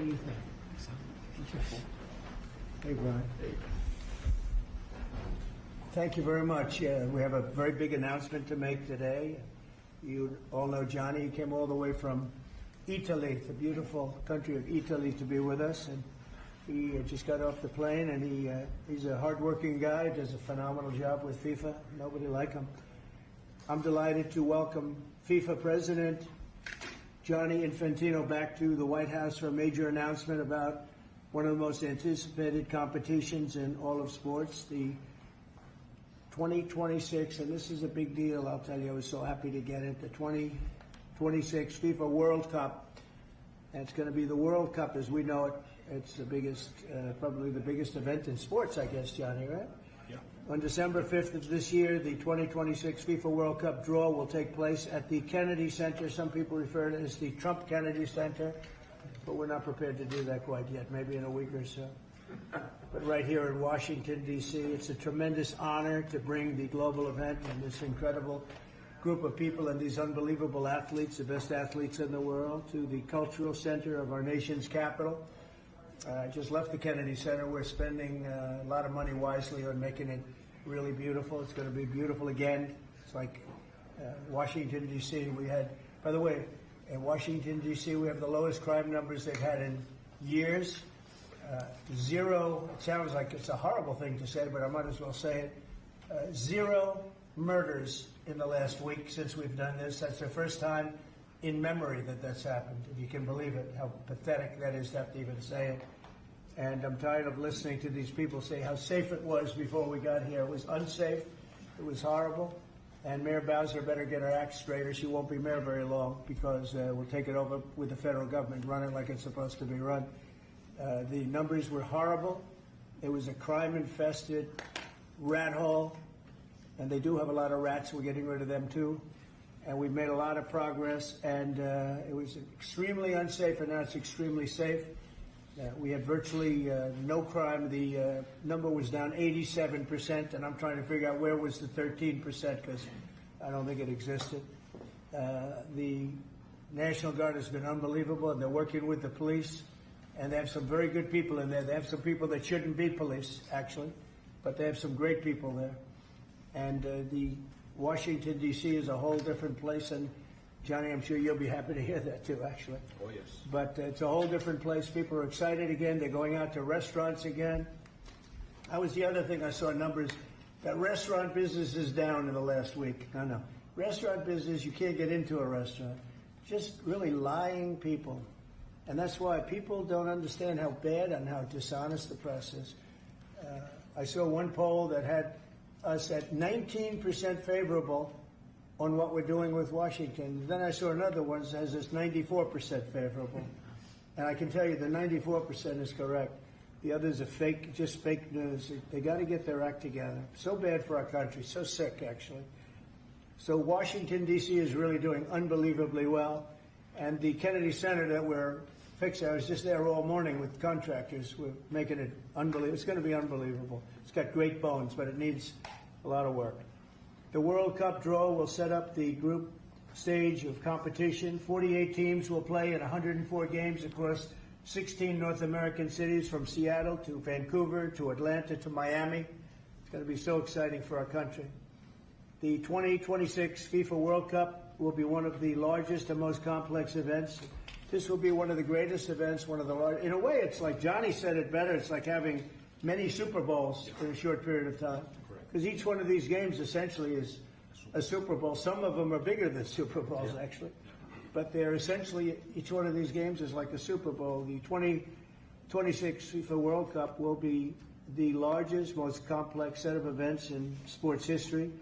What do you think? Beautiful. Hey, Brian. Hey. Thank you very much. We have a very big announcement to make today. You all know Johnny. He came all the way from Italy, the beautiful country of Italy, to be with us. And he just got off the plane, and he's a hardworking guy, does a phenomenal job with FIFA. Nobody like him. I'm delighted to welcome FIFA President Gianni Infantino back to the White House for a major announcement about one of the most anticipated competitions in all of sports, the 2026, and this is a big deal, I'll tell you. I was so happy to get it, the 2026 FIFA World Cup. And it's going to be the World Cup as we know it. It's the biggest, probably the biggest event in sports, I guess, Johnny, right? Yeah. On December 5th of this year, the 2026 FIFA World Cup draw will take place at the Kennedy Center. Some people refer to it as the Trump Kennedy Center, but we're not prepared to do that quite yet, maybe in a week or so. But right here in Washington, D.C., it's a tremendous honor to bring the global event and this incredible group of people and these unbelievable athletes, the best athletes in the world, to the cultural center of our nation's capital. I just left the Kennedy Center. We're spending a lot of money wisely on making it really beautiful. It's going to be beautiful again. It's like Washington, D.C. We had, by the way, in Washington, D.C., we have the lowest crime numbers they've had in years. Zero, it sounds like it's a horrible thing to say, but I might as well say it. Zero murders in the last week since we've done this. That's the first time in memory that that's happened, if you can believe it, how pathetic that is to have to even say it. And I'm tired of listening to these people say how safe it was before we got here. It was unsafe. It was horrible. And Mayor Bowser better get her act straight, or she won't be mayor very long, because we'll take it over with the federal government, run it like it's supposed to be run. The numbers were horrible. It was a crime-infested rat hole, and they do have a lot of rats. We're getting rid of them, too. And we've made a lot of progress, and it was extremely unsafe, and now it's extremely safe. We had virtually no crime. The number was down 87%, and I'm trying to figure out where was the 13%, because I don't think it existed. The National Guard has been unbelievable, and they're working with the police, and they have some very good people in there. They have some people that shouldn't be police, actually, but they have some great people there. And the Washington, D.C. is a whole different place, and Johnny, I'm sure you'll be happy to hear that too, actually. Oh, yes. But it's a whole different place. People are excited again. They're going out to restaurants again. That was the other thing I saw numbers, that restaurant business is down in the last week. No. Restaurant business, you can't get into a restaurant. Just really lying people. And that's why people don't understand how bad and how dishonest the press is. I saw one poll that had us at 19% favorable on what we're doing with Washington. Then I saw another one that has us 94% favorable. And I can tell you the 94% is correct. The others are fake, just fake news. They got to get their act together. So bad for our country, so sick, actually. So Washington, D.C. is really doing unbelievably well. And the Kennedy Center that we're fixing, I was just there all morning with contractors. We're making it unbelievable. It's going to be unbelievable. It's got great bones, but it needs a lot of work. The World Cup draw will set up the group stage of competition. 48 teams will play in 104 games across 16 North American cities, from Seattle to Vancouver to Atlanta to Miami. It's going to be so exciting for our country. The 2026 FIFA World Cup will be one of the largest and most complex events. This will be one of the greatest events, one of the largest. In a way, it's like Johnny said it better. It's like having many Super Bowls in a short period of time. Because each one of these games essentially is a Super Bowl. Some of them are bigger than Super Bowls, actually. But they're essentially, each one of these games is like a Super Bowl. The 2026 FIFA World Cup will be the largest, most complex set of events in sports history.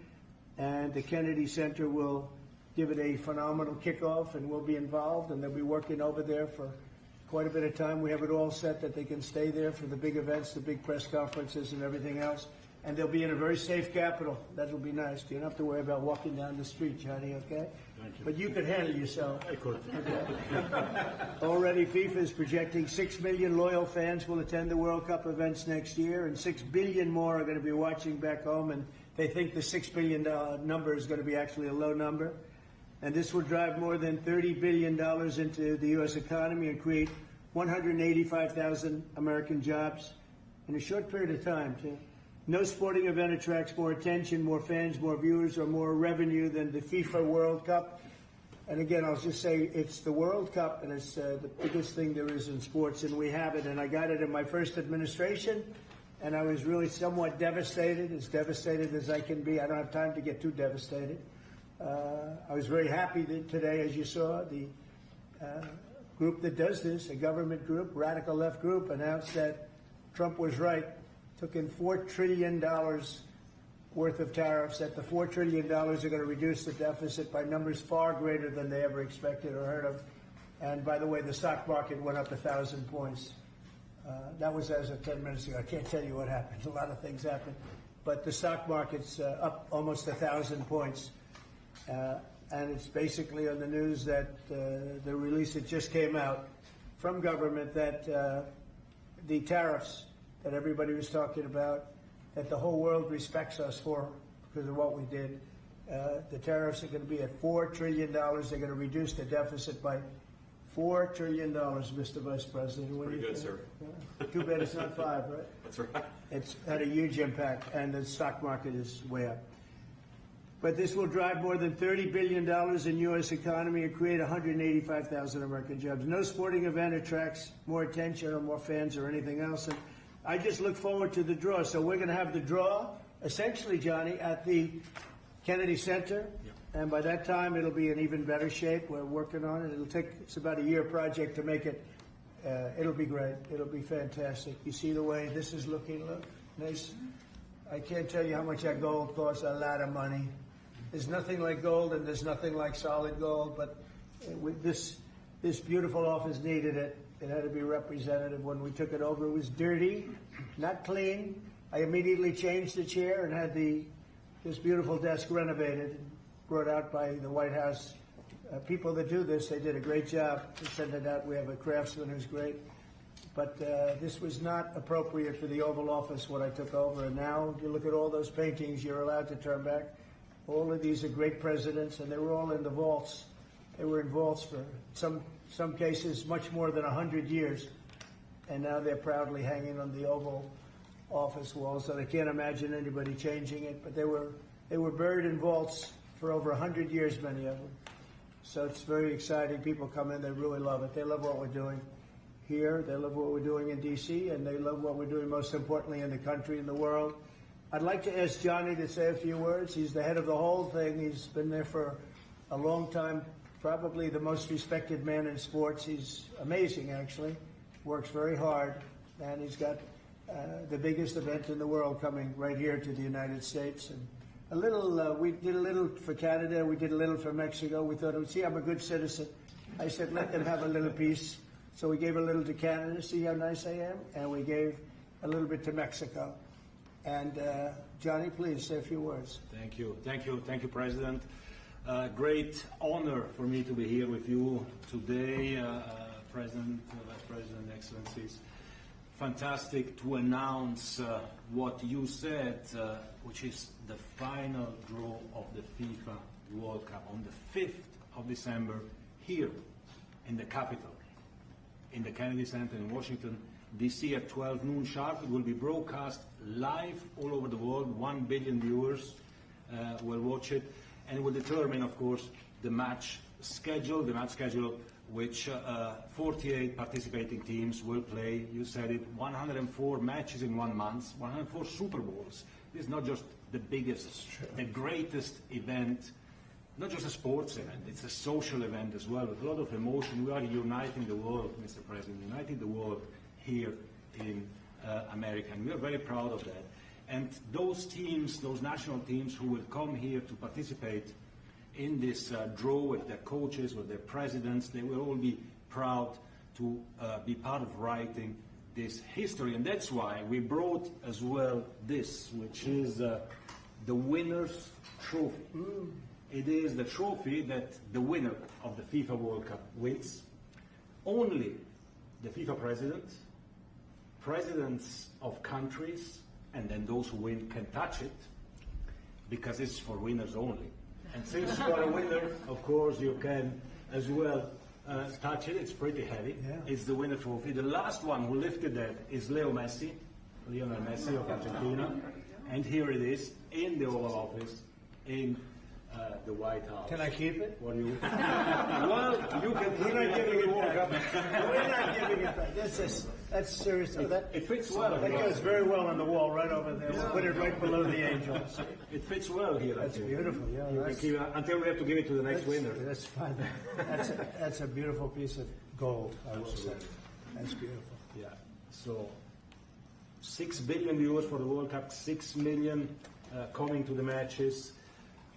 And the Kennedy Center will give it a phenomenal kickoff, and we'll be involved, and they'll be working over there for quite a bit of time. We have it all set that they can stay there for the big events, the big press conferences and everything else. And they'll be in a very safe capital. That'll be nice. You don't have to worry about walking down the street, Johnny, okay? Thank you. But you can handle yourself. I could. Okay. Already, FIFA is projecting 6 million loyal fans will attend the World Cup events next year, and 6 billion more are going to be watching back home, and they think the $6 billion number is going to be actually a low number. And this will drive more than $30 billion into the U.S. economy and create 185,000 American jobs in a short period of time, too. No sporting event attracts more attention, more fans, more viewers, or more revenue than the FIFA World Cup. And again, I'll just say it's the World Cup, and it's the biggest thing there is in sports, and we have it. And I got it in my first administration, and I was really somewhat devastated, as devastated as I can be. I don't have time to get too devastated. I was very happy that today, as you saw, the group that does this, a government group, radical left group, announced that Trump was right. Took in $4 trillion worth of tariffs, that the $4 trillion are going to reduce the deficit by numbers far greater than they ever expected or heard of. And by the way, the stock market went up 1,000 points. That was as of 10 minutes ago. I can't tell you what happened. A lot of things happened. But the stock market's up almost 1,000 points. And it's basically on the news that the release that just came out from government that the tariffs that everybody was talking about, that the whole world respects us for because of what we did. The tariffs are going to be at $4 trillion. They're going to reduce the deficit by $4 trillion, Mr. Vice President. Pretty good, sir. Too bad it's not 5, right? That's right. It's had a huge impact, and the stock market is way up. But this will drive more than $30 billion in U.S. economy and create 185,000 American jobs. No sporting event attracts more attention or more fans or anything else. And I just look forward to the draw. So we're going to have the draw, essentially, Johnny, at the Kennedy Center. Yeah. And by that time, it'll be in even better shape. We're working on it. It's about a year project to make it. It'll be great. It'll be fantastic. You see the way this is looking? Look, nice. I can't tell you how much that gold costs. A lot of money. There's nothing like gold, and there's nothing like solid gold. But with this beautiful office needed it. It had to be representative. When we took it over, it was dirty, not clean. I immediately changed the chair and had this beautiful desk renovated, brought out by the White House. People that do this, they did a great job to send it out. We have a craftsman who's great. But this was not appropriate for the Oval Office when I took over. And now you look at all those paintings you're allowed to turn back. All of these are great presidents, and they were all in the vaults. They were in vaults for some cases much more than 100 years, and now they're proudly hanging on the Oval Office walls. And I can't imagine anybody changing it. But they were buried in vaults for over 100 years, many of them. So it's very exciting. People come in, they really love it. They love what we're doing here. They love what we're doing in D.C., and they love what we're doing, most importantly, in the country and the world. I'd like to ask Johnny to say a few words. He's the head of the whole thing. He's been there for a long time. Probably the most respected man in sports. He's amazing, actually. Works very hard, and he's got the biggest event in the world coming right here to the United States. And a little, we did a little for Canada. We did a little for Mexico. We thought, see, I'm a good citizen. I said, let them have a little piece. So we gave a little to Canada. See how nice I am? And we gave a little bit to Mexico. And Johnny, please say a few words. Thank you, President. Great honor for me to be here with you today, President, Vice President, Excellencies. Fantastic to announce what you said, which is the final draw of the FIFA World Cup on the 5th of December here in the capital, in the Kennedy Center in Washington, D.C. at 12 noon sharp. It will be broadcast live all over the world. 1 billion viewers will watch it. And it will determine, of course, the match schedule, which 48 participating teams will play. You said it, 104 matches in 1 month, 104 Super Bowls. This is not just the biggest, the greatest event, not just a sports event, it's a social event as well, with a lot of emotion. We are uniting the world, Mr. President, uniting the world here in America, and we are very proud of that. And those teams, those national teams who will come here to participate in this draw with their coaches, with their presidents, they will all be proud to be part of writing this history. And that's why we brought as well this, which is the winner's trophy. It is the trophy that the winner of the FIFA World Cup wins. Only the FIFA presidents of countries, and then those who win can touch it, because it's for winners only. And since you are a winner, of course, you can as well touch it. It's pretty heavy. Yeah. It's the winner trophy. The last one who lifted that is Lionel Messi of Argentina. And here it is in the Oval Office in the White House. Can I keep it? What do you? Well, you can keep We're it not giving after the it World back. Cup. We're not giving it back. That's serious. It fits well. That goes very well on the wall right over there. We'll put it right below the angels. It fits well here. That's beautiful. Yeah, You can keep it until we have to give it to the next winner. That's fine. That's a beautiful piece of gold, I will say. That's beautiful. Yeah. So, 6 billion viewers for the World Cup, 6 million coming to the matches,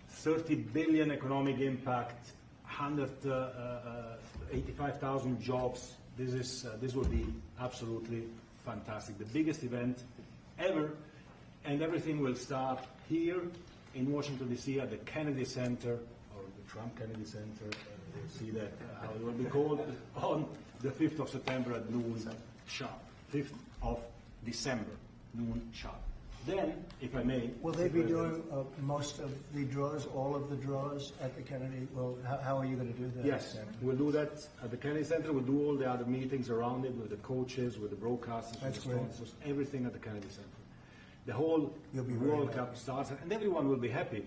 30 billion economic impact, 185,000 jobs. This will be absolutely fantastic. The biggest event ever, and everything will start here in Washington, D.C. at the Kennedy Center, or the Trump Kennedy Center. You'll see that, how it will be called, on the 5th of September at noon sharp. 5th of December, noon sharp. Then, if I may... Will they be doing most of the draws, all of the draws at the Kennedy? Well, how are you going to do that? Yes, we'll do that at the Kennedy Center. We'll do all the other meetings around it with the coaches, with the broadcasters, with the sponsors, everything at the Kennedy Center. The whole World Cup starts, and everyone will be happy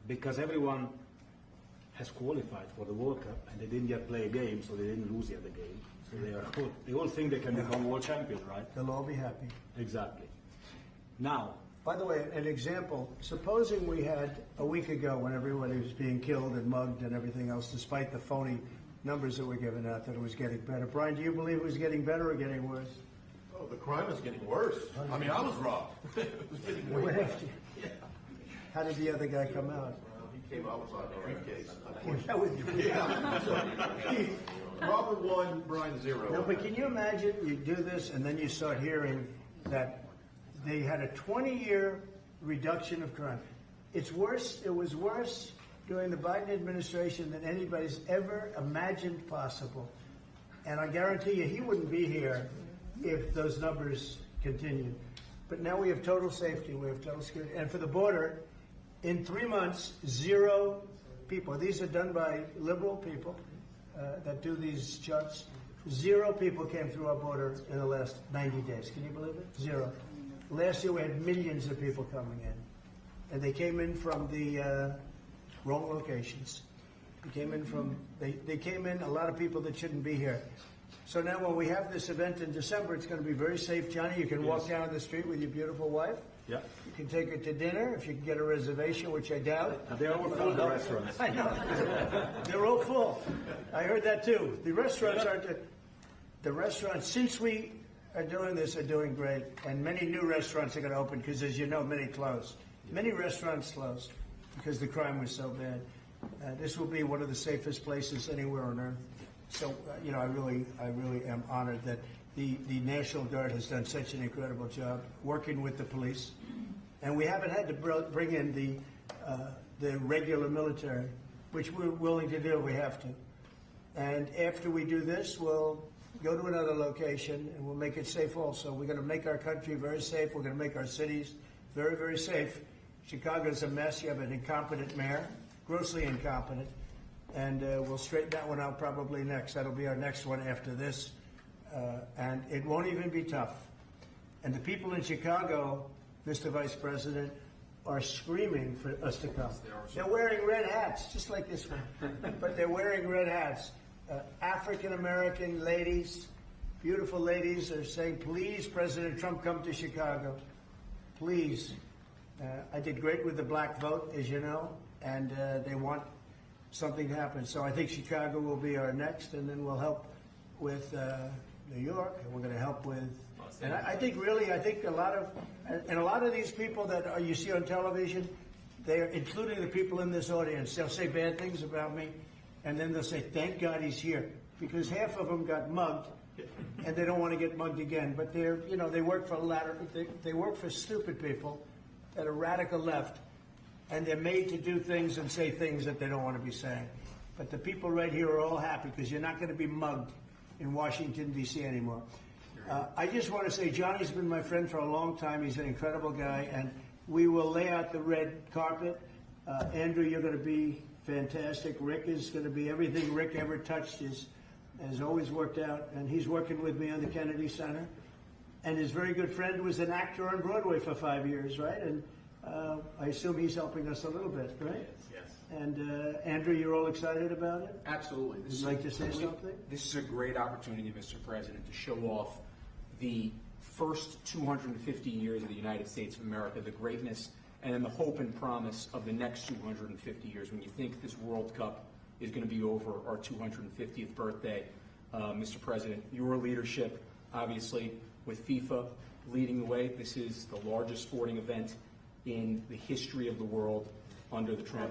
because everyone has qualified for the World Cup and they didn't yet play a game, so they didn't lose the other game. So they all think they can become world champions, right? They'll all be happy. Exactly. Now, by the way, an example, supposing we had a week ago when everybody was being killed and mugged and everything else, despite the phony numbers that were given out, that it was getting better. Brian, do you believe it was getting better or getting worse? Oh, the crime is getting worse. I mean, I was robbed. It was getting way worse. How did the other guy come out? He came out with a briefcase. That was Robert 1, Brian 0. No, but can you imagine you do this and then you start hearing that they had a 20-year reduction of crime. It's worse. It was worse during the Biden administration than anybody's ever imagined possible. And I guarantee you he wouldn't be here if those numbers continued. But now we have total safety. We have total security. And for the border, in 3 months, 0 people. These are done by liberal people that do these charts. 0 people came through our border in the last 90 days. Can you believe it? 0. Last year we had millions of people coming in. And they came in from the wrong locations. They came in a lot of people that shouldn't be here. So now when we have this event in December, it's going to be very safe. Johnny, you can walk down the street with your beautiful wife. Yeah. You can take her to dinner if you can get a reservation, which I doubt. They're all full, the restaurants. I know. They're all full. I heard that too. The restaurants the restaurants, since we are doing this, are doing great. And many new restaurants are going to open because, as you know, many closed. Many restaurants closed because the crime was so bad. This will be one of the safest places anywhere on earth. So, I really am honored that the National Guard has done such an incredible job working with the police. And we haven't had to bring in the regular military, which we're willing to do. We have to. And after we do this, we'll go to another location and we'll make it safe also. We're going to make our country very safe. We're going to make our cities very, very safe. Chicago's a mess. You have an incompetent mayor, grossly incompetent. And we'll straighten that one out probably next. That'll be our next one after this. And it won't even be tough. And the people in Chicago, Mr. Vice President, are screaming for us to come. They're wearing red hats, just like this one. But they're wearing red hats. African-American ladies, beautiful ladies, are saying, please, President Trump, come to Chicago. Please. I did great with the black vote, as you know, and they want something to happen. So I think Chicago will be our next, and then we'll help with New York, and we're going to help with. And I think a lot of these people that you see on television, they're including the people in this audience. They'll say bad things about me, and then they'll say, "Thank God he's here," because half of them got mugged, and they don't want to get mugged again. But they work for they work for stupid people that are radical left. And they're made to do things and say things that they don't want to be saying. But the people right here are all happy because you're not going to be mugged in Washington, D.C. anymore. I just want to say Johnny's been my friend for a long time. He's an incredible guy. And we will lay out the red carpet. Andrew, you're going to be fantastic. Rick is going to be everything Rick ever touched is has always worked out, and he's working with me on the Kennedy Center. And his very good friend was an actor on Broadway for 5 years, right? And I assume he's helping us a little bit, right? Yes. And Andrew, you're all excited about it? Absolutely. Would you like to say something? This is a great opportunity, Mr. President, to show off the first 250 years of the United States of America, the greatness and then the hope and promise of the next 250 years. When you think this World Cup is going to be over our 250th birthday, Mr. President, your leadership, obviously, with FIFA leading the way, this is the largest sporting event in the history of the world under the Trump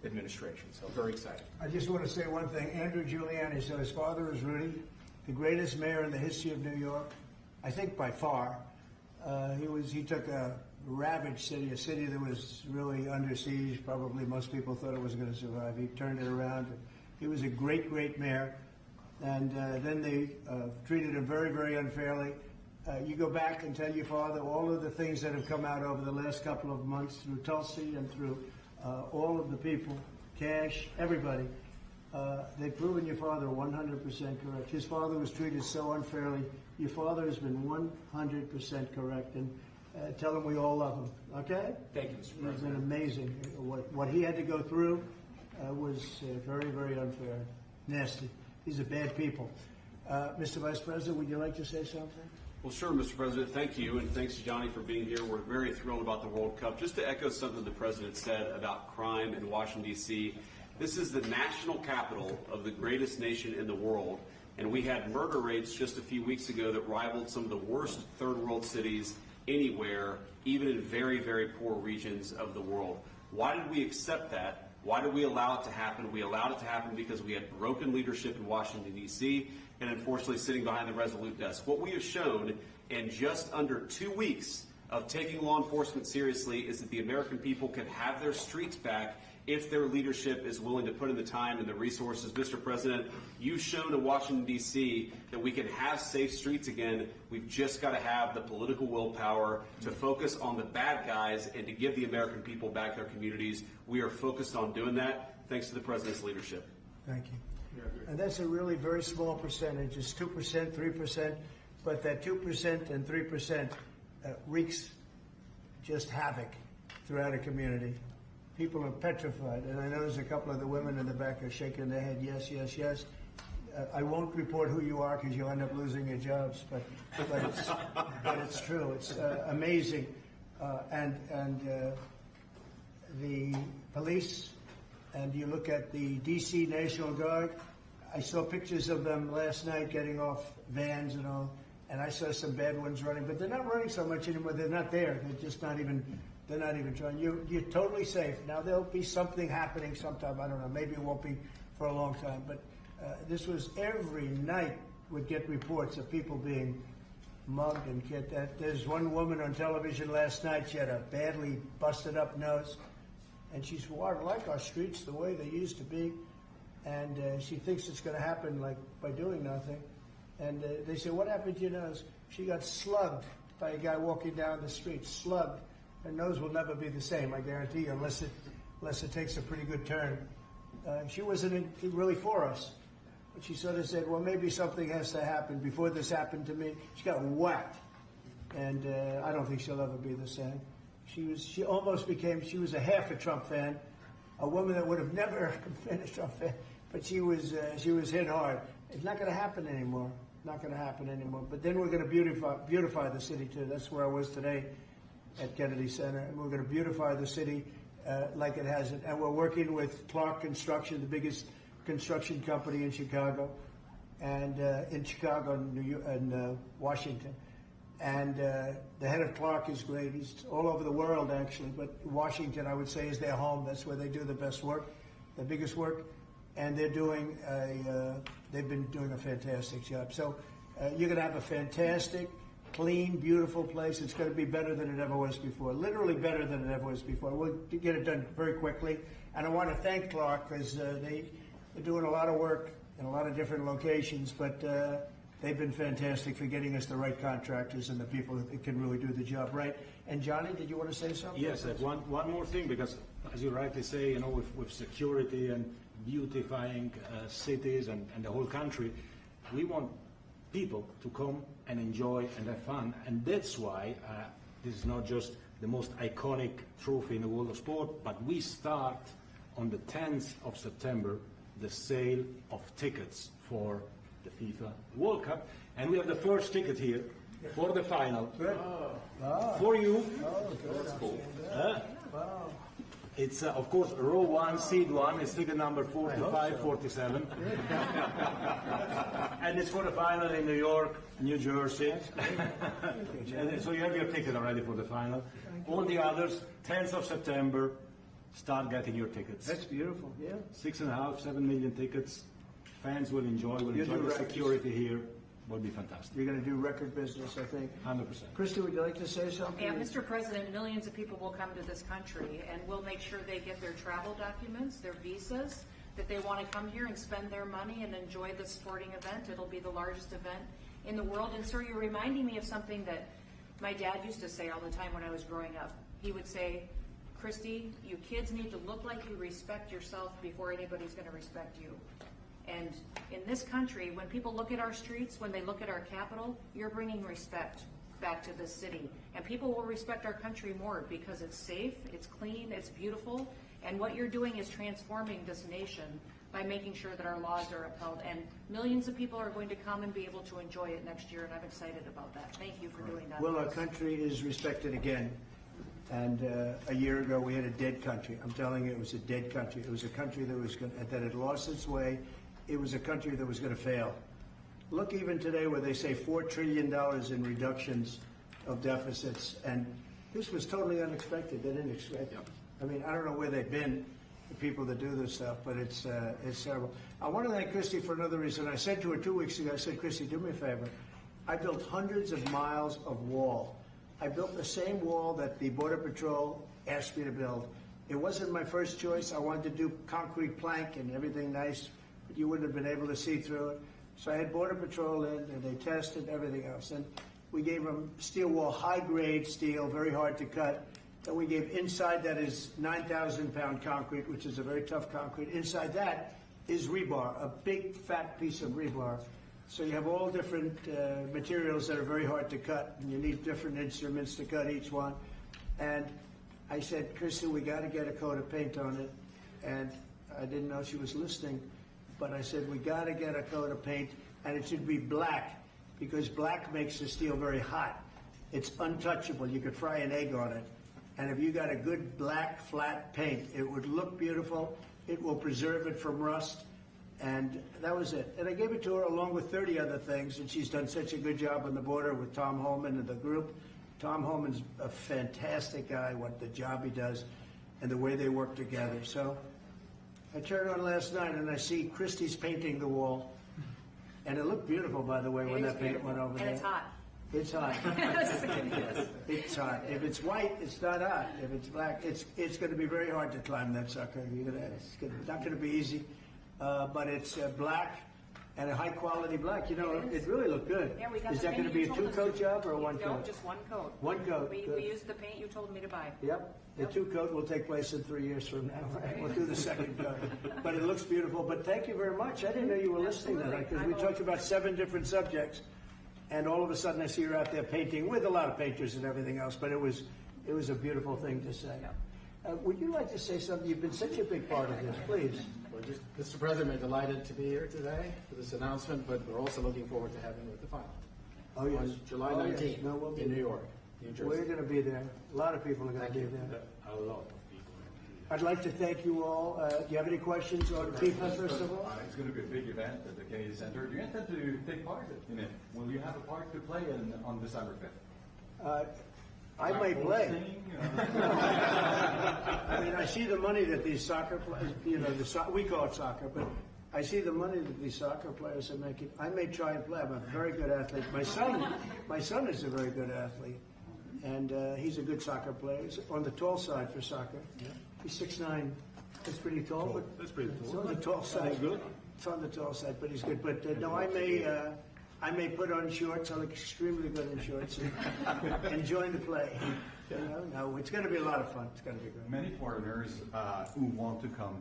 administration. So very excited. I just want to say one thing. Andrew Giuliani, so his father is Rudy, the greatest mayor in the history of New York, I think by far. He took a ravaged city, a city that was really under siege. Probably most people thought it was going to survive. He turned it around. He was a great, great mayor. And then they treated him very, very unfairly. You go back and tell your father all of the things that have come out over the last couple of months through Tulsi and through all of the people, Cash, everybody. They've proven your father 100% correct. His father was treated so unfairly. Your father has been 100% correct. And tell him we all love him, okay? Thank you, Mr. He's President. been amazing. What he had to go through was very, very unfair. Nasty. These are bad people. Mr. Vice President, would you like to say something? Well, sure, Mr. President. Thank you, and thanks, Johnny, for being here. We're very thrilled about the World Cup. Just to echo something the President said about crime in Washington, D.C., this is the national capital of the greatest nation in the world, and we had murder rates just a few weeks ago that rivaled some of the worst third-world cities anywhere, even in very, very poor regions of the world. Why did we accept that? Why did we allow it to happen? We allowed it to happen because we had broken leadership in Washington, D.C., and unfortunately sitting behind the Resolute desk. What we have shown in just under 2 weeks of taking law enforcement seriously is that the American people can have their streets back if their leadership is willing to put in the time and the resources. Mr. President, you've shown in Washington, D.C. that we can have safe streets again. We've just got to have the political willpower to focus on the bad guys and to give the American people back their communities. We are focused on doing that thanks to the President's leadership. Thank you. And that's a really very small percentage. It's 2%, 3%, but that 2% and 3% wreaks just havoc throughout a community. People are petrified, and I know there's a couple of the women in the back are shaking their head, yes, yes, yes. I won't report who you are because you'll end up losing your jobs, but it's true. It's amazing. And the police, and you look at the D.C. National Guard, I saw pictures of them last night getting off vans and all, and I saw some bad ones running, but they're not running so much anymore. They're not there. They're just not even... They're not even trying. You're totally safe. Now, there'll be something happening sometime. I don't know. Maybe it won't be for a long time. But this was every night would get reports of people being mugged and get that. There's one woman on television last night. She had a badly busted up nose. And she said, well, I like our streets the way they used to be. And she thinks it's going to happen like by doing nothing. And they said, what happened to your nose? She got slugged by a guy walking down the street. Slugged. Her nose will never be the same, I guarantee you, unless it takes a pretty good turn. She wasn't really for us. But she sort of said, well, maybe something has to happen. Before this happened to me, she got whacked. And I don't think she'll ever be the same. She almost became, she was a half a Trump fan, a woman that would have never been a Trump fan, but she was hit hard. It's not going to happen anymore. Not going to happen anymore. But then we're going to beautify the city, too. That's where I was today at Kennedy Center, and we're going to beautify the city like it hasn't. And we're working with Clark Construction, the biggest construction company in Chicago, and in Washington. And the head of Clark is great. He's all over the world, actually, but Washington, I would say, is their home. That's where they do the best work, the biggest work, and they've been doing a fantastic job. So you're going to have a fantastic, clean, beautiful place. It's going to be better than it ever was before, literally better than it ever was before. We'll get it done very quickly. And I want to thank Clark because they're doing a lot of work in a lot of different locations, but they've been fantastic for getting us the right contractors and the people that can really do the job right. And Johnny, did you want to say something? Yes, one more thing, because as you rightly say, with security and beautifying cities and the whole country. We want people to come and enjoy and have fun, and that's why this is not just the most iconic trophy in the world of sport, but we start on the 10th of September the sale of tickets for the FIFA World Cup, and we have the first ticket here for the final. For you. That's cool. Wow. It's of course row 1, seed 1. It's ticket number 45, 47, and it's for the final in New York, New Jersey. And so you have your ticket already for the final. All the others, 10th of September, start getting your tickets. That's beautiful. Yeah. 6.5, 7 million tickets. Fans will enjoy. Will enjoy the security here. Will be fantastic. You're going to do record business, I think. 100%. Christy, would you like to say something? Yeah, Mr. President, millions of people will come to this country, and we'll make sure they get their travel documents, their visas, that they want to come here and spend their money and enjoy the sporting event. It'll be the largest event in the world. And sir, you're reminding me of something that my dad used to say all the time when I was growing up. He would say, Christy, you kids need to look like you respect yourself before anybody's going to respect you. And in this country, when people look at our streets, when they look at our capital, you're bringing respect back to this city. And people will respect our country more because it's safe, it's clean, it's beautiful. And what you're doing is transforming this nation by making sure that our laws are upheld. And millions of people are going to come and be able to enjoy it next year, and I'm excited about that. Thank you for doing that. Well, our country is respected again. And a year ago, we had a dead country. I'm telling you, it was a dead country. It was a country that had lost its way. It was a country that was going to fail. Look, even today, where they say $4 trillion in reductions of deficits, and this was totally unexpected. They didn't expect it. I mean, I don't know where they've been, the people that do this stuff, but it's terrible. I want to thank Christy for another reason. I said to her 2 weeks ago, I said, Christy, do me a favor. I built hundreds of miles of wall. I built the same wall that the Border Patrol asked me to build. It wasn't my first choice. I wanted to do concrete plank and everything nice, but you wouldn't have been able to see through it. So I had Border Patrol in, and they tested everything else. And we gave them steel wall, high-grade steel, very hard to cut. And we gave inside that is 9,000-pound concrete, which is a very tough concrete. Inside that is rebar, a big, fat piece of rebar. So you have all different materials that are very hard to cut, and you need different instruments to cut each one. And I said, Kristen, we got to get a coat of paint on it. And I didn't know she was listening, but I said, we got to get a coat of paint, and it should be black, because black makes the steel very hot. It's untouchable. You could fry an egg on it. And if you got a good black, flat paint, it would look beautiful. It will preserve it from rust. And that was it. And I gave it to her along with 30 other things, and she's done such a good job on the border with Tom Holman and the group. Tom Holman's a fantastic guy, what the job he does and the way they work together. So I turned on last night and I see Christie's painting the wall. And it looked beautiful, by the way, when that paint went over there. And it's hot. It's hot. It's hot. If it's white, it's not hot. If it's black, it's going to be very hard to climb that sucker. It's not going to be easy. But it's black and a high quality black. You know, it really looked good. Yeah, we got Is the that going paint to be you a told us two-coat to- job or a one No, coat? just one coat. One coat. We Good. used the paint you told me to buy. Yep. The two-coat will take place in 3 years from now. Right? We'll do the second coat. But it looks beautiful. But thank you very much. I didn't know you were listening to that, because we talked about 7 different subjects, and all of a sudden I see you're out there painting with a lot of painters and everything else. But it was a beautiful thing to say. Would you like to say something? You've been such a big part of this. Please. Well, Mr. President, we're delighted to be here today for this announcement, but we're also looking forward to having you at the final. Oh, yes. On July Oh, yes. 19th No, we'll be in New there. York, New Jersey. We're going to be there. A lot of people are going to be there. A lot of people. I'd like to thank you all. Do you have any questions on FIFA, first of all? It's going to be a big event at the Kennedy Center. Do you intend to take part in it? Will you have a part to play on December 5th? I might play. I mean, I see the money that these soccer players, we call it soccer, but I see the money that these soccer players are making. I may try and play. I'm a very good athlete. My son is a very good athlete, and he's a good soccer player. He's on the tall side for soccer. Yeah. He's 6'9". That's pretty tall. But That's pretty it's cool. on the tall side. Good. It's on the tall side, but he's good. But no, I may put on shorts. I look extremely good in shorts and join the play. No, it's going to be a lot of fun. It's going to be great. Many foreigners who want to come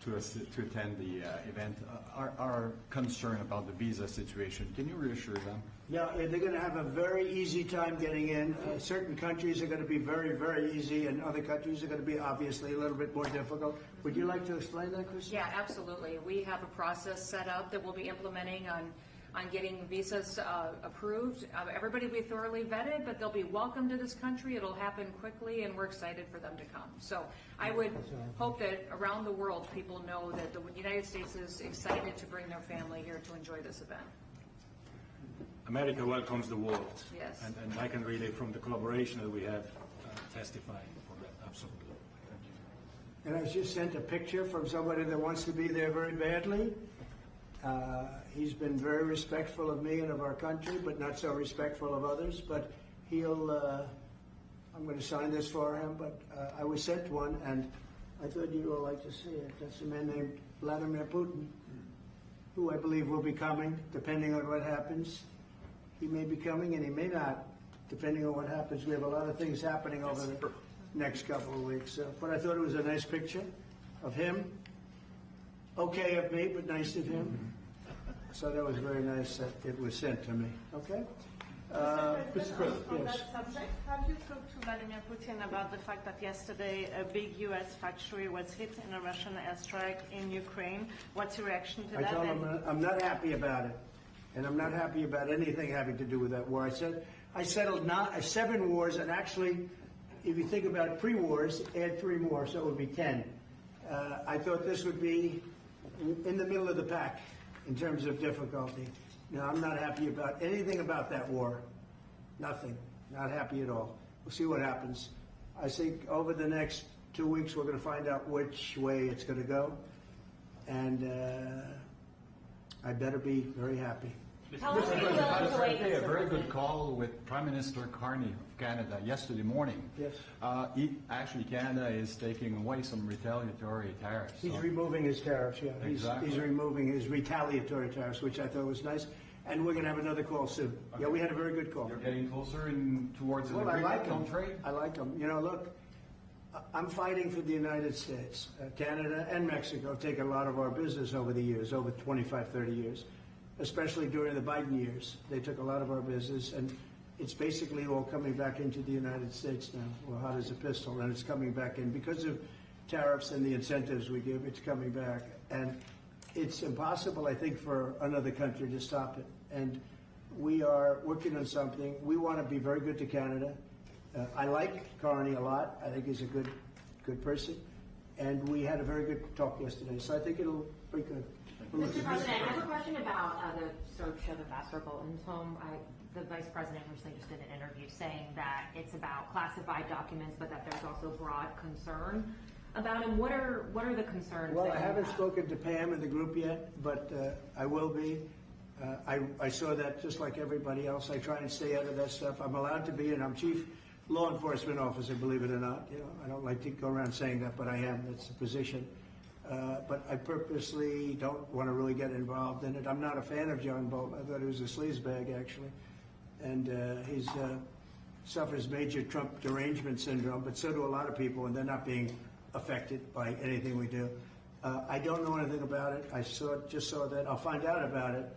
to attend the event are concerned about the visa situation. Can you reassure them? Yeah, they're going to have a very easy time getting in. Certain countries are going to be very, very easy, and other countries are going to be obviously a little bit more difficult. Would you like to explain that, Chris? Yeah, absolutely. We have a process set up that we'll be implementing on getting visas approved. Everybody will be thoroughly vetted, but they'll be welcome to this country. It'll happen quickly, and we're excited for them to come. So I would hope that around the world people know that the United States is excited to bring their family here to enjoy this event. America welcomes the world. Yes. And I can really, from the collaboration that we have, testify for that, absolutely. And I just sent a picture from somebody that wants to be there very badly. He's been very respectful of me and of our country, but not so respectful of others. But I'm going to sign this for him, but I was sent one, and I thought you would like to see it. That's a man named Vladimir Putin, who I believe will be coming, depending on what happens. He may be coming, and he may not, depending on what happens. We have a lot of things happening over the next couple of weeks. But I thought it was a nice picture of him. Okay of me, but nice of him. So that was very nice that it was sent to me. Okay? Mr. President, on yes. that subject, have you talked to Vladimir Putin about the fact that yesterday a big U.S. factory was hit in a Russian airstrike in Ukraine? What's your reaction to I that? told him I'm not happy about it. And I'm not happy about anything having to do with that war. I settled 7 wars, and actually, if you think about it, pre-wars, add 3 more, so it would be 10. I thought this would be in the middle of the pack in terms of difficulty. No, I'm not happy about anything about that war. Nothing. Not happy at all. We'll see what happens. I think over the next 2 weeks, we're going to find out which way it's going to go. And I better be very happy. How long are you willing to wait, I had a Mr. very good President? call with Prime Minister Carney of Canada yesterday morning. Yes. Actually, Canada is taking away some retaliatory tariffs. He's So- removing his tariffs, yeah. Exactly. He's removing his retaliatory tariffs, which I thought was nice. And we're going to have another call soon. Yeah, we had a very good call. You're getting closer towards an Well, I agreement like on him. trade? I like him. You know, look, I'm fighting for the United States. Canada and Mexico have taken a lot of our business over the years, over 25, 30 years, especially during the Biden years. They took a lot of our business, and it's basically all coming back into the United States now. Well, hot as a pistol, and it's coming back in. Because of tariffs and the incentives we give, it's coming back. And it's impossible, I think, for another country to stop it. And we are working on something. We want to be very good to Canada. I like Carney a lot. I think he's a good person. And we had a very good talk yesterday. So I think it'll be good. Mr. President, I have a question about the search of Ambassador Bolton's home. The Vice President recently just did an interview saying that it's about classified documents, but that there's also broad concern about him. What are the concerns? Well, that I you haven't have? spoken to Pam in the group yet, but I will be. I saw that just like everybody else. I try and stay out of that stuff. I'm allowed to be, and I'm chief law enforcement officer, believe it or not. You know, I don't like to go around saying that, but I am. That's the position. But I purposely don't want to really get involved in it. I'm not a fan of John Bolton. I thought he was a sleazebag, actually. And he suffers major Trump derangement syndrome, but so do a lot of people, and they're not being affected by anything we do. I don't know anything about it. I just saw that. I'll find out about it.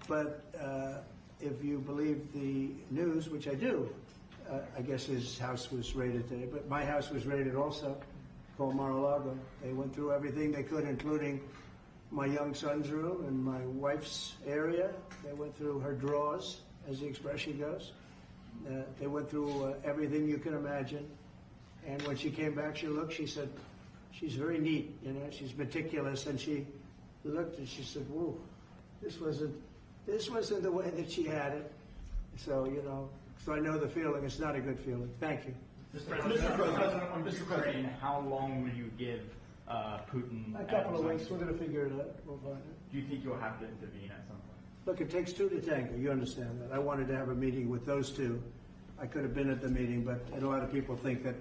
But if you believe the news, which I do, I guess his house was raided today. But my house was raided also, called Mar-a-Lago. They went through everything they could, including my young son's room and my wife's area. They went through her drawers, as the expression goes. They went through everything you can imagine. And when she came back, she said, she's very neat, you know, she's meticulous. And she looked and she said, whoa, this wasn't the way that she had it. So, you know, so I know the feeling. It's not a good feeling. Thank you. Mr. President, on Ukraine, how long will you give Putin? A couple of weeks. We're going to figure it out. We'll find it. Do you think you'll have to intervene at some point? Look, it takes 2 to tango. You understand that. I wanted to have a meeting with those 2. I could have been at the meeting, but a lot of people think that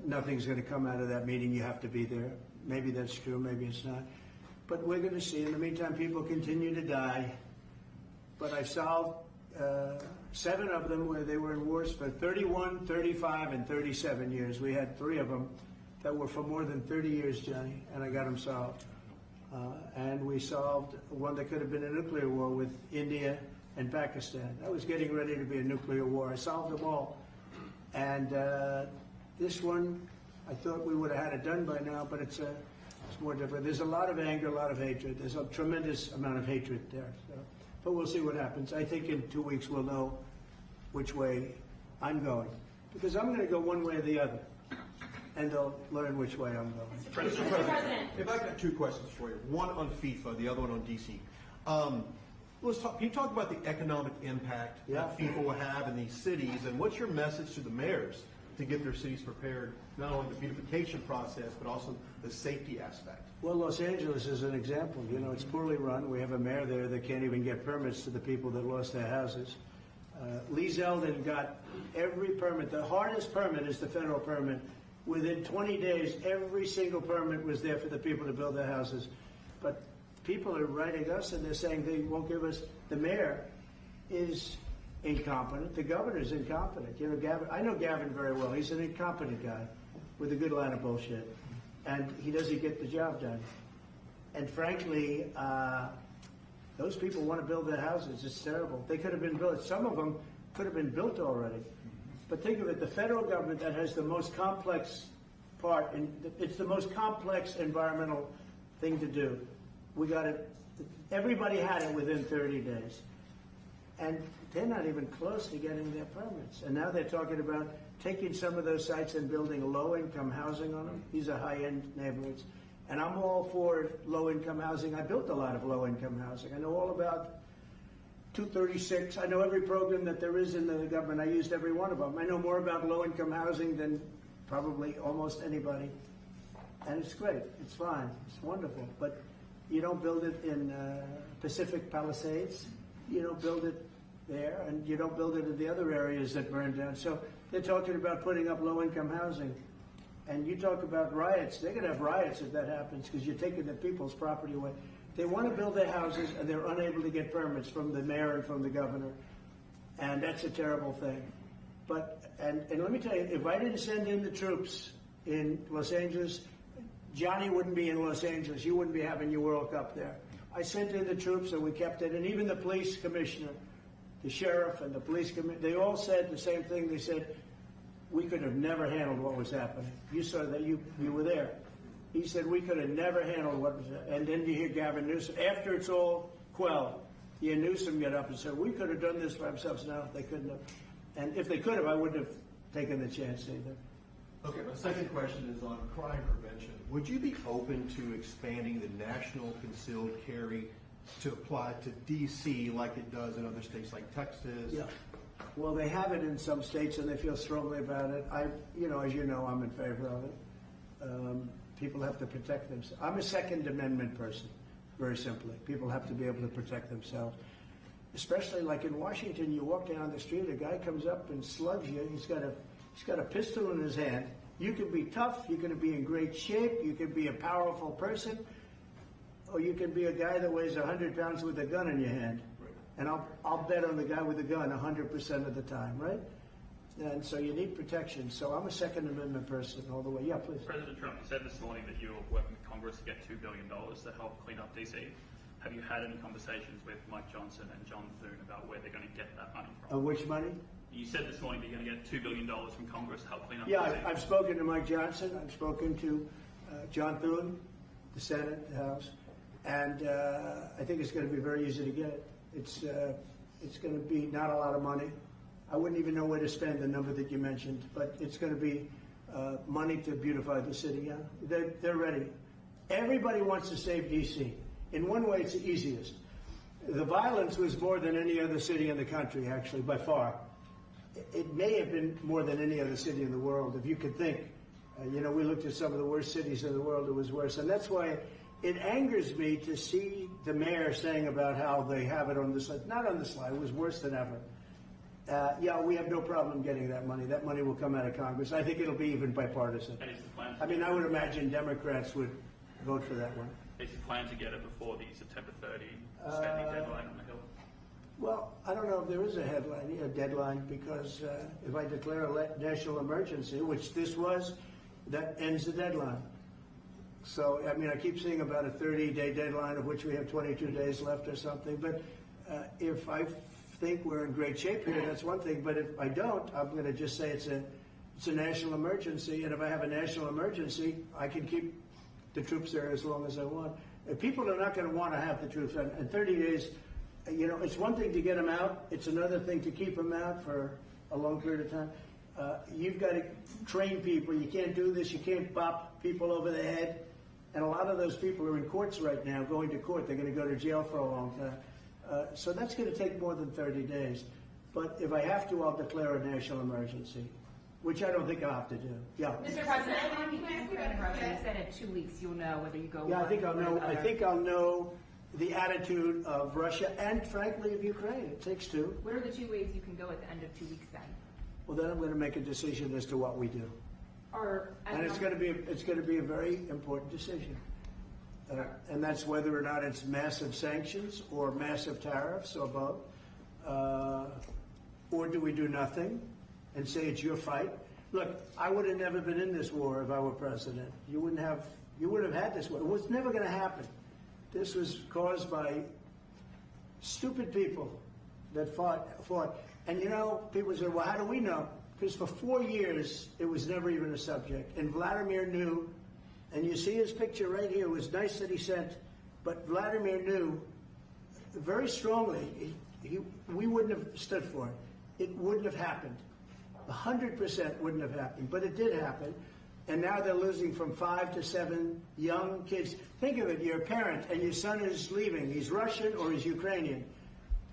nothing's going to come out of that meeting. You have to be there. Maybe that's true. Maybe it's not. But we're going to see. In the meantime, people continue to die. But I solved 7 of them where they were in wars for 31, 35, and 37 years. We had 3 of them that were for more than 30 years, Johnny, and I got them solved. And we solved one that could have been a nuclear war with India and Pakistan. That was getting ready to be a nuclear war. I solved them all. And this one, I thought we would have had it done by now, but it's more different. There's a lot of anger, a lot of hatred. There's a tremendous amount of hatred there. So, but we'll see what happens. I think in 2 weeks we'll know which way I'm going. Because I'm going to go one way or the other. And they'll learn which way I'm going. Mr. President, if I've got two questions for you, one on FIFA, the other one on DC. Let's talk. Can you talk about the economic impact that FIFA will have in these cities, and what's your message to the mayors to get their cities prepared, not only the beautification process, but also the safety aspect? Well, Los Angeles is an example. You know, it's poorly run. We have a mayor there that can't even get permits to the people that lost their houses. Lee Zeldin got every permit. The hardest permit is the federal permit. Within 20 days, every single permit was there for the people to build their houses. But people are writing us and they're saying they won't give us. The mayor is incompetent. The governor is incompetent. You know, Gavin. I know Gavin very well. He's an incompetent guy with a good line of bullshit, and he doesn't get the job done. And frankly, those people want to build their houses. It's terrible. They could have been built. Some of them could have been built already. But think of it, the federal government that has the most complex part, and it's the most complex environmental thing to do. We got it, everybody had it within 30 days. And they're not even close to getting their permits. And now they're talking about taking some of those sites and building low-income housing on them. These are high-end neighborhoods. And I'm all for low-income housing. I built a lot of low-income housing. I know all about 236. I know every program that there is in the government. I used every one of them. I know more about low-income housing than probably almost anybody. And it's great. It's fine. It's wonderful. But you don't build it in Pacific Palisades. You don't build it there. And you don't build it in the other areas that burned down. So they're talking about putting up low-income housing. And you talk about riots. They're going to have riots if that happens because you're taking the people's property away. They want to build their houses, and they're unable to get permits from the mayor and from the governor. And that's a terrible thing. But, and let me tell you, if I didn't send in the troops in Los Angeles, Johnny wouldn't be in Los Angeles. You wouldn't be having your World Cup there. I sent in the troops, and we kept it. And even the police commissioner, the sheriff, and the police commissioner, they all said the same thing. They said, we could have never handled what was happening. You saw that. You were there. He said, we could have never handled what was happening. And then you hear Gavin Newsom. After it's all quelled, you hear Newsom get up and say, we could have done this for ourselves. No, they couldn't have. And if they could have, I wouldn't have taken the chance either. Okay, my second question is on crime prevention. Would you be open to expanding the national concealed carry to apply to D.C. like it does in other states like Texas? Yeah. Well, they have it in some states, and they feel strongly about it. As you know, I'm in favor of it. People have to protect themselves. I'm a Second Amendment person, very simply. People have to be able to protect themselves. Especially like in Washington, you walk down the street, a guy comes up and slugs you. He's got a pistol in his hand. You can be tough, you can be in great shape, you can be a powerful person, or you can be a guy that weighs 100 pounds with a gun in your hand. And I'll bet on the guy with the gun 100% of the time, right? And so you need protection. So I'm a Second Amendment person all the way. Yeah, please. President Trump, you said this morning that you're working with Congress to get $2 billion to help clean up D.C. Have you had any conversations with Mike Johnson and John Thune about where they're going to get that money from? Which money? You said this morning that you're going to get $2 billion from Congress to help clean up Yeah, D.C. I've spoken to Mike Johnson. I've spoken to John Thune, the Senate, the House. And I think it's going to be very easy to get it. It's going to be not a lot of money. I wouldn't even know where to spend the number that you mentioned, but it's going to be money to beautify the city. Yeah, they're ready. Everybody wants to save D.C. In one way, it's the easiest. The violence was more than any other city in the country, actually, by far. It may have been more than any other city in the world, if you could think. We looked at some of the worst cities in the world. It was worse, and that's why it angers me to see the mayor saying about how they have it on the slide. Not on the slide. It was worse than ever. We have no problem getting that money. That money will come out of Congress. I think it'll be even bipartisan. And is the plan I mean, I would imagine Democrats would vote for that one. Is the plan to get it before the September 30 spending deadline on the Hill? Well, I don't know if there is a deadline, because if I declare a national emergency, which this was, that ends the deadline. So, I mean, I keep seeing about a 30-day deadline, of which we have 22 days left or something. But if I think we're in great shape here, that's one thing. But if I don't, I'm going to just say it's a national emergency. And if I have a national emergency, I can keep the troops there as long as I want. If people are not going to want to have the troops in 30 days, you know, it's one thing to get them out. It's another thing to keep them out for a long period of time. You've got to train people. You can't do this. You can't bop people over the head. And a lot of those people are in courts right now, going to court. They're going to go to jail for a long time. So that's going to take more than 30 days. But if I have to, I'll declare a national emergency, which I don't think I'll have to do. Yeah. Mr. President, you said in 2 weeks you'll know whether you go. Yeah, I think I'll know. I think I'll know the attitude of Russia and, frankly, of Ukraine. It takes two. What are the 2 ways you can go at the end of 2 weeks then? Well, then I'm going to make a decision as to what we do. And it's going to be a very important decision. And that's whether or not it's massive sanctions or massive tariffs or both. Or do we do nothing and say it's your fight? Look, I would have never been in this war if I were president. You wouldn't have had this war. It was never going to happen. This was caused by stupid people that fought. And you know, people say, well, how do we know? Because for 4 years, it was never even a subject. And Vladimir knew, and you see his picture right here. It was nice that he sent, but Vladimir knew very strongly we wouldn't have stood for it. It wouldn't have happened. 100% wouldn't have happened, but it did happen. And now they're losing from 5 to 7 young kids. Think of it, you're a parent and your son is leaving. He's Russian or he's Ukrainian.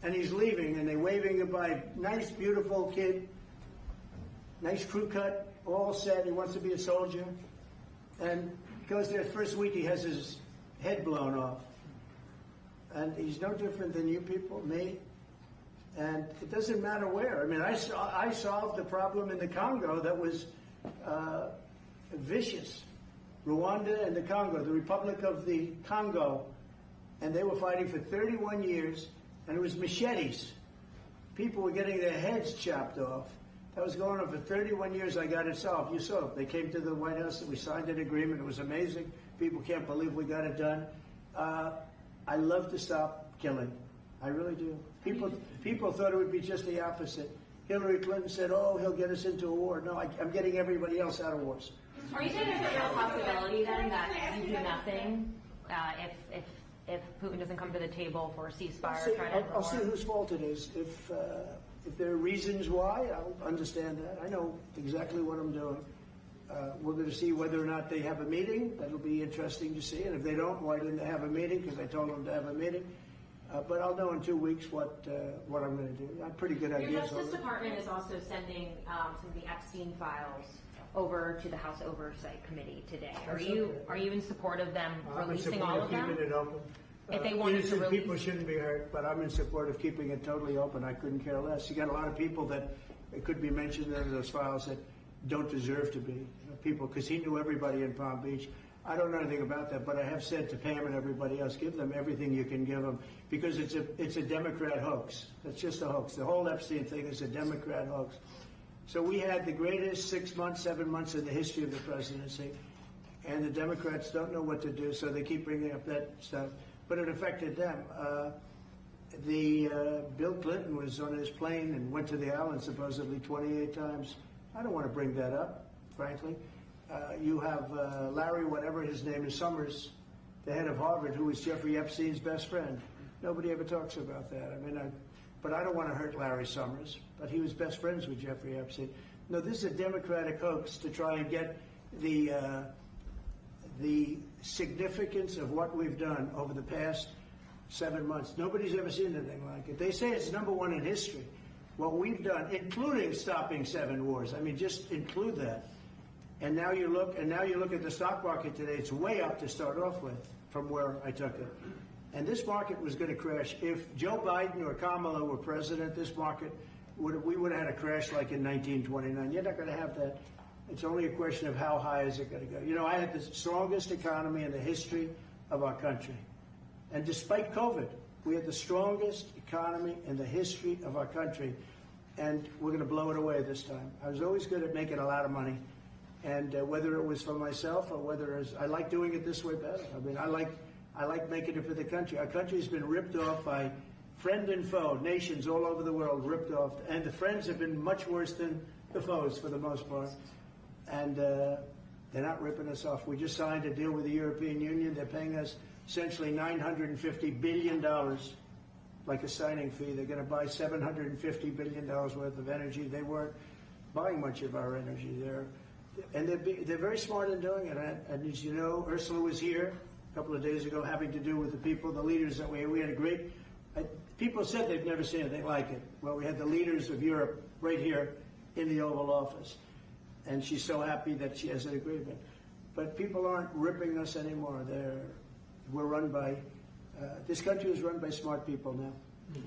And he's leaving and they're waving goodbye. Nice, beautiful kid. Nice crew cut, all set. He wants to be a soldier. And goes there first week, he has his head blown off. And he's no different than you people, me. And it doesn't matter where. I mean, I solved the problem in the Congo that was vicious. Rwanda and the Congo, the Republic of the Congo. And they were fighting for 31 years, and it was machetes. People were getting their heads chopped off. That was going on for 31 years. I got it solved. You saw it. They came to the White House and we signed an agreement. It was amazing. People can't believe we got it done. I love to stop killing. I really do. People thought it would be just the opposite. Hillary Clinton said, oh, he'll get us into a war. No, I'm getting everybody else out of wars. Are you saying there's a real possibility then that you do nothing if Putin doesn't come to the table for a ceasefire? I'll see whose fault it is. If there are reasons why, I'll understand that. I know exactly what I'm doing. We're going to see whether or not they have a meeting. That'll be interesting to see. And if they don't, why didn't they have a meeting? Because I told them to have a meeting. But I'll know in 2 weeks what I'm going to do. I have pretty good ideas. Your Justice Department is also sending some of the Epstein files over to the House Oversight Committee today. Are you in support of them releasing all of them? Keeping it open. If they wanted to release, people shouldn't be hurt, but I'm in support of keeping it totally open. I couldn't care less. You got a lot of people that could be mentioned in those files that don't deserve to be. People, because he knew everybody in Palm Beach. I don't know anything about that, but I have said to Pam and everybody else, give them everything you can give them, because it's a Democrat hoax. It's just a hoax. The whole Epstein thing is a Democrat hoax. So we had the greatest 6 months, 7 months in the history of the presidency, and the Democrats don't know what to do, so they keep bringing up that stuff. But it affected them. Bill Clinton was on his plane and went to the island supposedly 28 times. I don't want to bring that up, frankly. You have Larry, whatever his name is, Summers, the head of Harvard, who was Jeffrey Epstein's best friend. Nobody ever talks about that. I mean, but I don't want to hurt Larry Summers, but he was best friends with Jeffrey Epstein. No, this is a Democratic hoax to try and get the significance of what we've done over the past 7 months. Nobody's ever seen anything like it. They say it's #1 in history. What we've done, including stopping 7 wars. I mean, just include that. And now you look at the stock market today. It's way up to start off with from where I took it. And this market was going to crash. If Joe Biden or Kamala were president, this market we would have had a crash like in 1929. You're not going to have that. It's only a question of how high is it going to go. You know, I had the strongest economy in the history of our country. And despite COVID, we had the strongest economy in the history of our country. And we're going to blow it away this time. I was always good at making a lot of money. And whether it was for myself or whether it was, I like doing it this way better. I mean, I like making it for the country. Our country's been ripped off by friend and foe, nations all over the world ripped off. And the friends have been much worse than the foes for the most part. And they're not ripping us off. We just signed a deal with the European Union. They're paying us essentially $950 billion, like a signing fee. They're going to buy $750 billion worth of energy. They weren't buying much of our energy there. And they're very smart in doing it. And as you know, Ursula was here a couple of days ago having to do with the people, the leaders that we had a great, people said they've never seen anything like it. Well, we had the leaders of Europe right here in the Oval Office. And she's so happy that she has an agreement. But people aren't ripping us anymore. We're run by, this country is run by smart people now.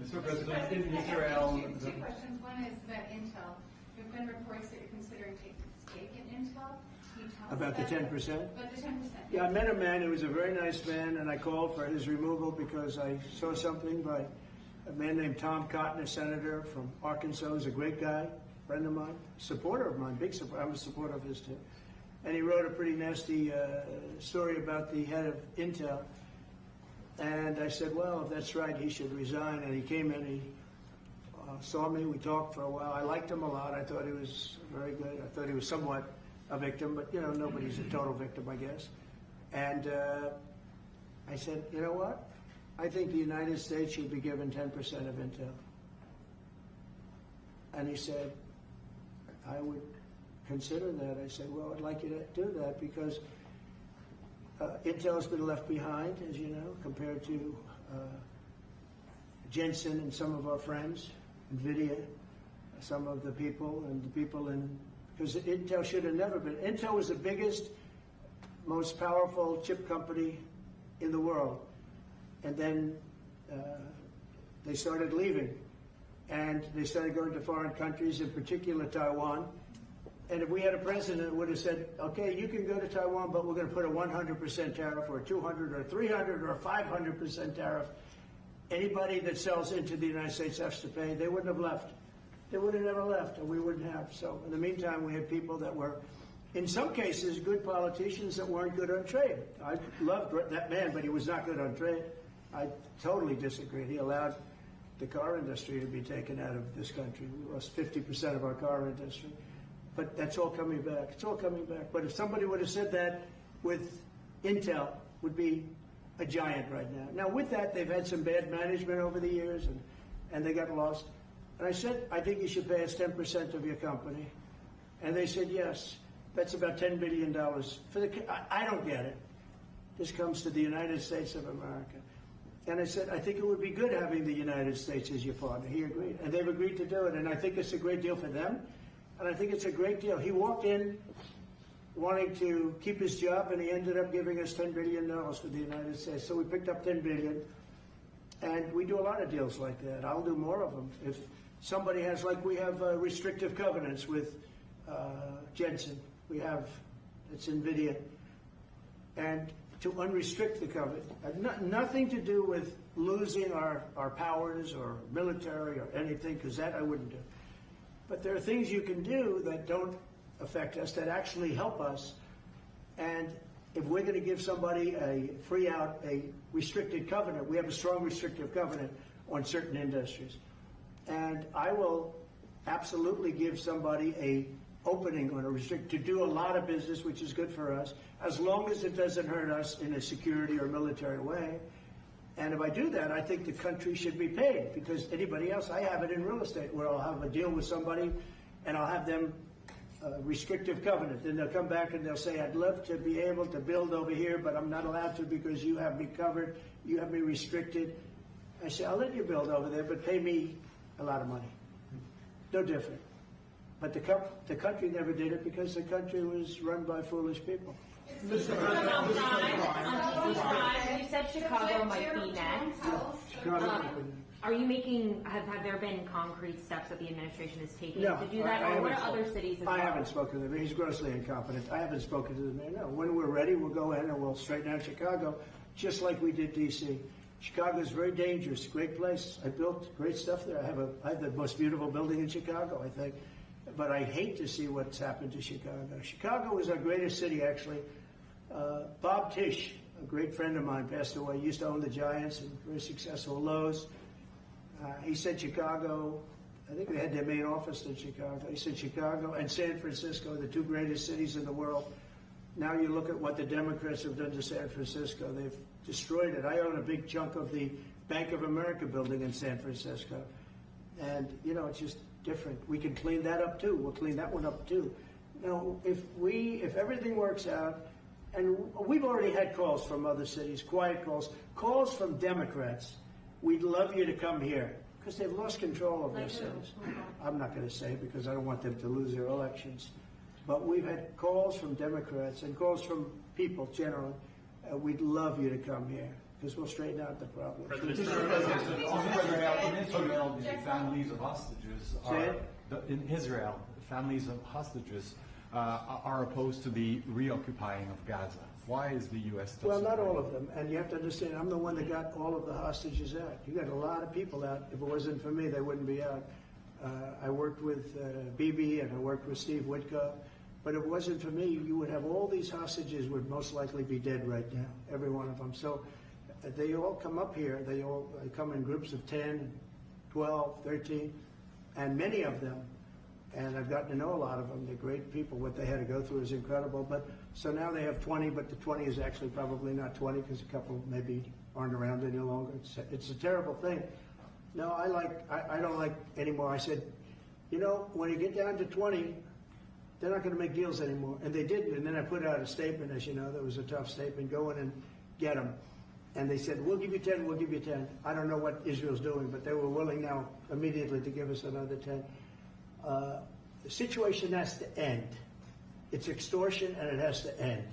Mr. President, in Israel... Two questions. One is about Intel. There have been reports that you're considering taking a stake in Intel. Can you tell us About the 10%? About the 10%. Yeah, I met a man who was a very nice man, and I called for his removal because I saw something by a man named Tom Cotton, a senator from Arkansas, who's a great guy, friend of mine, supporter of mine, big supporter. I'm a supporter of his too. And he wrote a pretty nasty story about the head of Intel. And I said, well, if that's right, he should resign. And he came in, he saw me, we talked for a while. I liked him a lot. I thought he was very good. I thought he was somewhat a victim, but, you know, nobody's a total victim, I guess. And I said, you know what? I think the United States should be given 10% of Intel. And he said, I would consider that. I said, well, I'd like you to do that because Intel's been left behind, as you know, compared to Jensen and some of our friends, NVIDIA, some of the people, and the people in, because Intel should have never been. Intel was the biggest, most powerful chip company in the world. And then they started leaving. And they started going to foreign countries, in particular Taiwan. And if we had a president who would have said, okay, you can go to Taiwan, but we're going to put a 100% tariff or 200 or 300 or 500% tariff, anybody that sells into the United States has to pay. They wouldn't have left. They would have never left, and we wouldn't have. So in the meantime, we had people that were, in some cases, good politicians that weren't good on trade. I loved that man, but he was not good on trade. I totally disagreed. He allowed the car industry to be taken out of this country. We lost 50% of our car industry. But that's all coming back. It's all coming back. But if somebody would have said that with Intel, would be a giant right now. Now, with that, they've had some bad management over the years, and they got lost. And I said, I think you should pay us 10% of your company. And they said, yes. That's about $10 billion. I don't get it. This comes to the United States of America. And I said, I think it would be good having the United States as your partner. He agreed. And they've agreed to do it. And I think it's a great deal for them. And I think it's a great deal. He walked in wanting to keep his job, and he ended up giving us $10 billion for the United States. So we picked up $10 billion. And we do a lot of deals like that. I'll do more of them. If somebody has, like we have restrictive covenants with Jensen. We have, it's NVIDIA. And to unrestrict the covenant, nothing to do with losing our powers or military or anything, because that I wouldn't do. But there are things you can do that don't affect us, that actually help us. And if we're going to give somebody a free out, a restricted covenant, we have a strong restrictive covenant on certain industries. And I will absolutely give somebody a opening on a restrict to do a lot of business, which is good for us, as long as it doesn't hurt us in a security or military way. And if I do that, I think the country should be paid, because anybody else, I have it in real estate where I'll have a deal with somebody and I'll have them restrictive covenant. Then they'll come back and they'll say, I'd love to be able to build over here, but I'm not allowed to because you have me covered, you have me restricted. I say, I'll let you build over there, but pay me a lot of money. No different. But the country never did it because the country was run by foolish people. You said Chicago might be next. Are you making, have there been concrete steps that the administration is taking to do that? Or what are other cities as well? I haven't spoken to them. He's grossly incompetent. I haven't spoken to the mayor. No. When we're ready, we'll go in and we'll straighten out Chicago, just like we did D.C. Chicago is very dangerous, great place. I built great stuff there. I have the most beautiful building in Chicago, I think. but I hate to see what's happened to Chicago. Chicago was our greatest city, actually. Bob Tisch, a great friend of mine, passed away. He used to own the Giants and very successful Lowe's. He said Chicago, I think they had their main office in Chicago. He said Chicago and San Francisco, the two greatest cities in the world. Now you look at what the Democrats have done to San Francisco. They've destroyed it. I own a big chunk of the Bank of America building in San Francisco. And, you know, it's just different. We can clean that up too. We'll clean that one up too. You know, if everything works out, and we've already had calls from other cities, quiet calls from Democrats. We'd love you to come here because they've lost control of their cities. I'm not going to say because I don't want them to lose their elections. But we've had calls from Democrats and calls from people generally. We'd love you to come here because we'll straighten out the problem. Mr. President, in Israel, the families of hostages in Israel, families of hostages are opposed to the reoccupying of Gaza. Why is the U.S. still Well, not supporting all of them. And you have to understand, I'm the one that got all of the hostages out. You got a lot of people out. If it wasn't for me, they wouldn't be out. I worked with Bibi and I worked with Steve Witkoff. But if it wasn't for me, you would have all these hostages would most likely be dead right now, every one of them. So they all come up here. They come in groups of 10, 12, 13, and many of them, and I've gotten to know a lot of them. They're great people. What they had to go through is incredible. But so now they have 20, but the 20 is actually probably not 20 because a couple maybe aren't around any longer. It's a terrible thing. No, I don't like anymore. I said, you know, when you get down to 20, they're not going to make deals anymore. And they didn't. And then I put out a statement, as you know, that was a tough statement, go in and get them. And they said, we'll give you 10, we'll give you 10. I don't know what Israel's doing, but they were willing now immediately to give us another 10. The situation has to end. It's extortion and it has to end.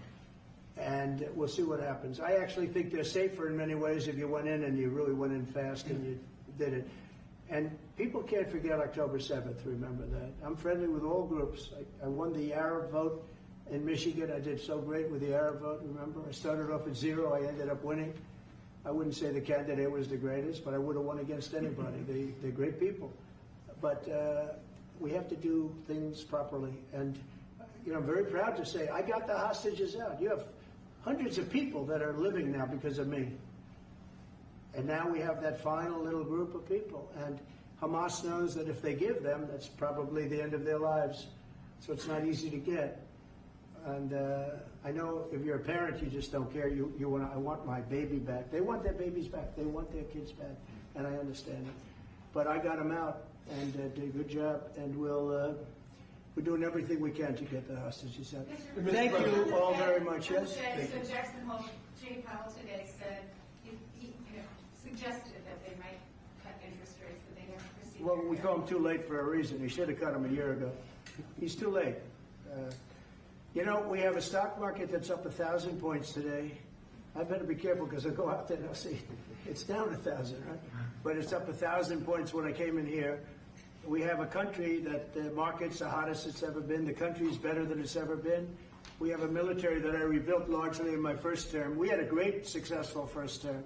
And we'll see what happens. I actually think they're safer in many ways if you went in and you really went in fast and you did it. And people can't forget October 7th, remember that. I'm friendly with all groups. I won the Arab vote in Michigan. I did so great with the Arab vote, remember? I started off at 0. I ended up winning. I wouldn't say the candidate was the greatest, but I would have won against anybody. They're great people. But we have to do things properly. And, you know, I'm very proud to say I got the hostages out. You have hundreds of people that are living now because of me. And now we have that final little group of people. And Hamas knows that if they give them, that's probably the end of their lives. So it's not easy to get. And I know if you're a parent, you just don't care. I want my baby back. They want their babies back. They want their kids back. And I understand it. But I got them out and did a good job. And we're doing everything we can to get the hostages out. Thank you all very much. Yes? So Jackson Hole, Jay Powell today said, he suggested that they might cut interest rates, but they never proceeded. Well, we call him too late for a reason. He should have cut him a year ago. He's too late. You know, we have a stock market that's up 1,000 points today. I better be careful because I go out there and I'll see it's down 1,000, right? But it's up 1,000 points when I came in here. We have a country that the market's the hottest it's ever been. The country's better than it's ever been. We have a military that I rebuilt largely in my first term. We had a great, successful first term,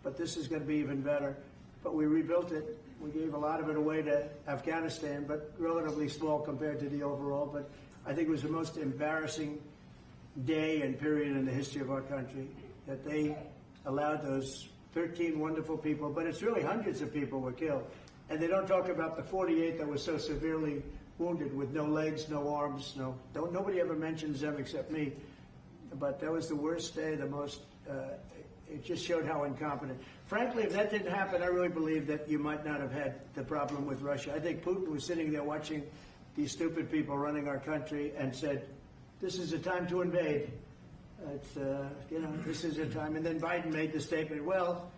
but this is going to be even better. But we rebuilt it. We gave a lot of it away to Afghanistan, but relatively small compared to the overall. But I think it was the most embarrassing day and period in the history of our country that they allowed those 13 wonderful people, but it's really hundreds of people were killed. And they don't talk about the 48 that were so severely wounded with no legs, no arms, nobody ever mentions them except me. But that was the worst day, the most, it just showed how incompetent. Frankly, if that didn't happen, I really believe that you might not have had the problem with Russia. I think Putin was sitting there watching these stupid people running our country and said, this is a time to invade. It's, this is a time. And then Biden made the statement, well,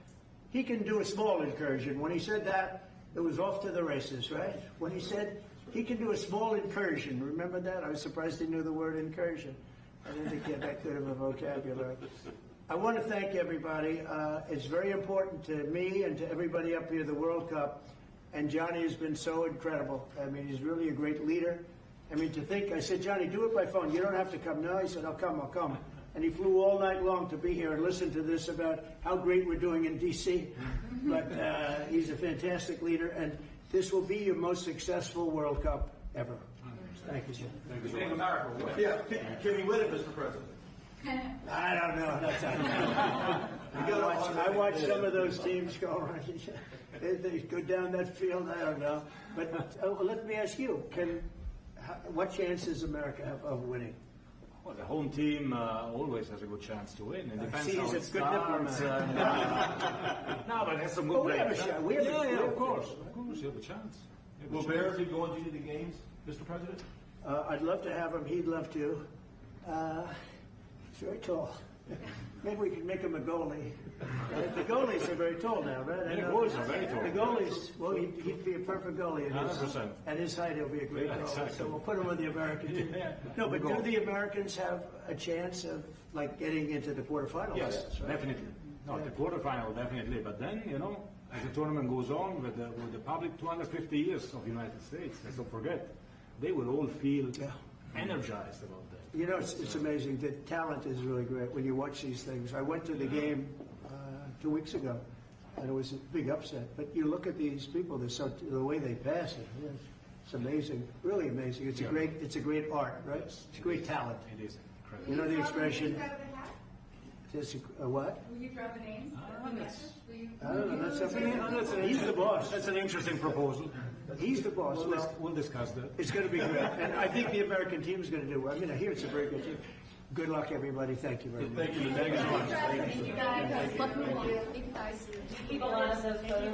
he can do a small incursion. When he said that, it was off to the races, right? When he said he can do a small incursion, remember that? I was surprised he knew the word incursion. I didn't think he had that good of a vocabulary. I want to thank everybody. It's very important to me and to everybody up here, the World Cup. And Johnny has been so incredible. I mean, he's really a great leader. I mean, to think, I said, Johnny, do it by phone. You don't have to come. No, he said, I'll come. And he flew all night long to be here and listen to this about how great we're doing in D.C. But he's a fantastic leader, and this will be your most successful World Cup ever. Thank you, Jim. You think America will win? Yeah, can he win it, Mr. President? I don't know. I watch some of those teams go around. They go down that field. I don't know. But let me ask you: what chance does America have of winning? Well, the home team always has a good chance to win. It depends See, how he's it a good starts. No, but there's some good we have a players. shot. Yeah, of course. Of course, you have a chance. Will Bears be going to the games, Mr. President? I'd love to have him. He'd love to. He's very tall. Maybe we could make him a goalie. The goalies are very tall now, right? The goalies are very tall. The goalies, well, he'd be a perfect goalie. 100%. At his height, he'll be a great goalie. Exactly. So we'll put him on the American team. No, but do the Americans have a chance of like getting into the quarterfinals? Yes, right? definitely. No, the quarterfinal definitely. But then, as the tournament goes on with the public 250 years of the United States, let's don't forget, they will all feel energized about that. It's amazing. The talent is really great when you watch these things. I went to the game 2 weeks ago, and it was a big upset. But you look at these people; the way they pass it. It's amazing, really amazing. It's a great art, right? It's a great talent. It is incredible. You know the expression. Out of the hat? It's a what? Will you draw the names? I don't know. That's something. He's the boss. That's an interesting proposal. He's the boss. We'll discuss that. It's going to be great, and I think the American team is going to do well. I mean, I hear it's a very good team. Good luck, everybody. Thank you very much. Thank you. Thank you so much. You guys. Keep a lot of those photos.